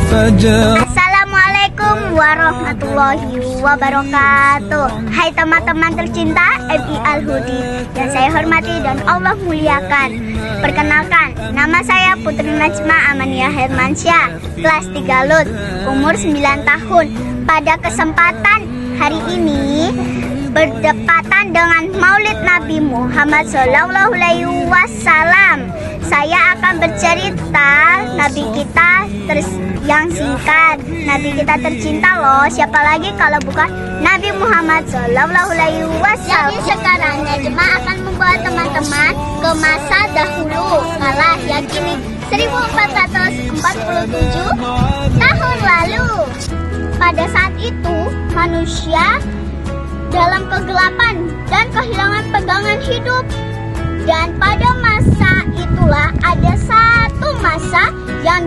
Assalamualaikum warahmatullahi wabarakatuh. Hai teman-teman tercinta MI Al-Hudi yang saya hormati dan Allah muliakan. Perkenalkan, nama saya Putri Najma Amania Hermansyah, kelas 3 LUT, umur 9 tahun. Pada kesempatan hari ini berdepatan dengan Maulid Nabi Muhammad SAW, saya akan bercerita Nabi kita yang singkat. Nabi kita tercinta loh, siapa lagi kalau bukan Nabi Muhammad SAW. Jadi sekarang Najma akan membawa teman-teman ke masa dahulu kala, yakni 1447 tahun lalu. Pada saat itu manusia dalam kegelapan dan kehilangan pegangan hidup. Dan pada masa itulah ada satu masa yang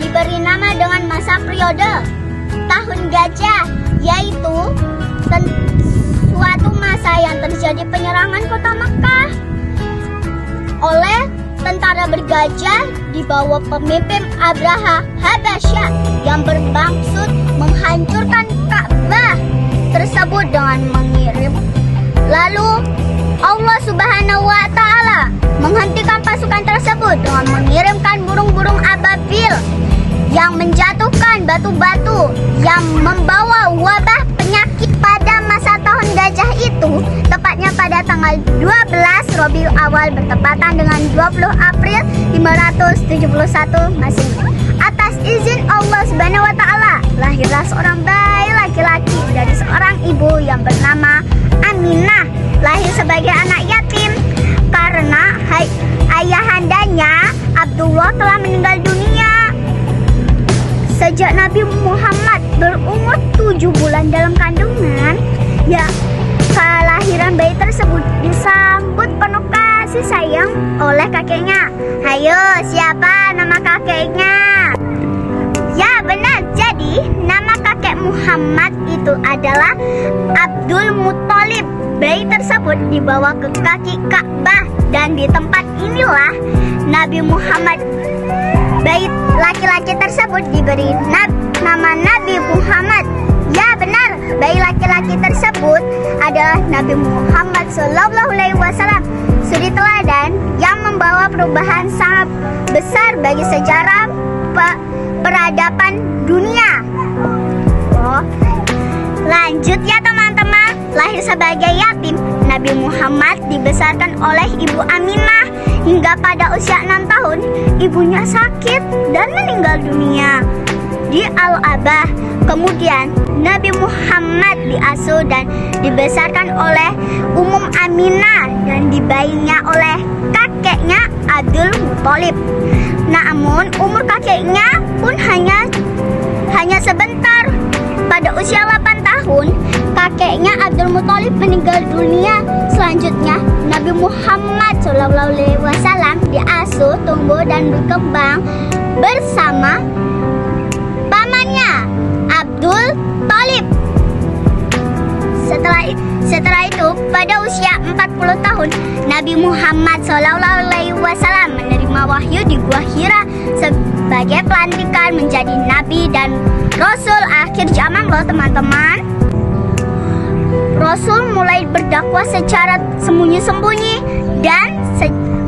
diberi nama dengan masa periode tahun gajah, yaitu suatu masa yang terjadi penyerangan kota Makkah oleh tentara bergajah di bawah pemimpin Abraha Habasyah yang bermaksud menghancurkan Ka'bah tersebut dengan mengirim. Lalu Allah Subhanahu wa Ta'ala menghentikan pasukan tersebut dengan mengirimkan burung-burung ababil yang menjatuhkan batu-batu yang membawa wabah penyakit. Pada masa tahun gajah itu, tepatnya pada tanggal 12 Rabiul Awal bertepatan dengan 20 April 571 Masehi. Atas izin Allah Subhanahu wa Ta'ala, lahirlah seorang bayi laki-laki dari seorang ibu yang bernama Aminah, lahir sebagai anak yatim karena ayahandanya Abdullah telah meninggal dunia. Sejak Nabi Muhammad berumur 7 bulan dalam kandungan, kelahiran bayi tersebut disambut penuh kasih sayang oleh kakeknya. Hayo, siapa nama kakeknya? Ya benar, jadi nama kakek Muhammad itu adalah Abdul Muthalib. Bayi tersebut dibawa ke kaki Ka'bah dan di tempat inilah Nabi Muhammad. Bayi laki-laki tersebut diberi nama Nabi Muhammad. Ya benar, bayi laki-laki tersebut adalah Nabi Muhammad SAW, suri teladan yang membawa perubahan sangat besar bagi sejarah peradaban dunia. Lanjut ya teman-teman, lahir sebagai yatim, Nabi Muhammad dibesarkan oleh ibu Aminah hingga pada usia 6 tahun ibunya sakit dan meninggal dunia di Al-Abah. Kemudian Nabi Muhammad diasuh dan dibesarkan oleh Ummum Aminah dan dibayinya oleh kakeknya Abdul Muthalib. Namun umur kakeknya pun hanya sebentar. Pada usia 8 tahun, kakeknya Abdul Muthalib meninggal dunia. Selanjutnya, Nabi Muhammad SAW diasuh, tumbuh dan berkembang bersama pamannya Abdul Thalib. Setelah itu, pada usia 40 tahun, Nabi Muhammad SAW menerima wahyu di Gua Hira sebagai pelantikan menjadi Nabi dan Rasul akhir zaman loh teman-teman. Rasul mulai berdakwah secara sembunyi-sembunyi dan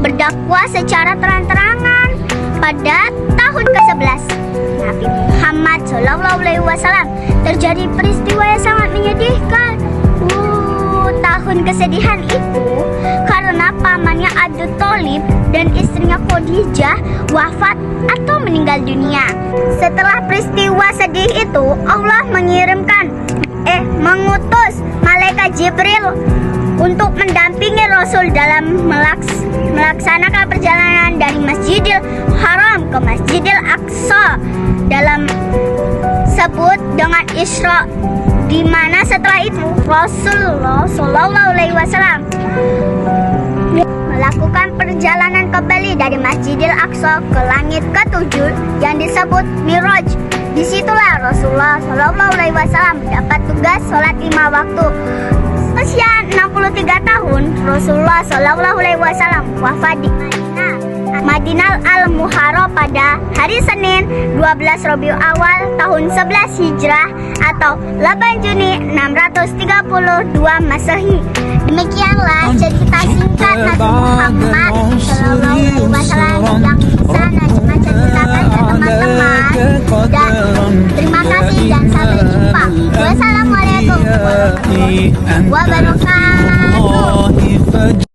berdakwah secara terang-terangan. Pada tahun ke-11 Nabi Muhammad SAW terjadi peristiwa yang sangat menyedihkan. Tahun kesedihan itu karena pamannya Abdul Thalib dan istrinya Khadijah wafat atau meninggal dunia. Setelah peristiwa sedih itu, Allah mengutus malaikat Jibril untuk mendampingi Rasul dalam melaksanakan perjalanan dari Masjidil Haram ke Masjidil Aqsa, dalam sebut dengan Isra, di mana setelah itu Rasulullah SAW melakukan perjalanan kembali dari Masjidil Aqsa ke langit ke-7 yang disebut Miraj. Disitulah Rasulullah SAW mendapat tugas sholat 5 waktu. Usia 63 tahun, Rasulullah SAW wafat di Madinah. Madinah Al-Muharram pada hari Senin 12 Rabiul Awal tahun 11 Hijrah atau 8 Juni 632 Masehi. Demikianlah cerita singkat Nabi Muhammad Shallallahu Alaihi Wasallam yang bisa Najma ceritakan ke teman-teman. Dan terima kasih dan sampai jumpa. Wassalamualaikum warahmatullahi wabarakatuh.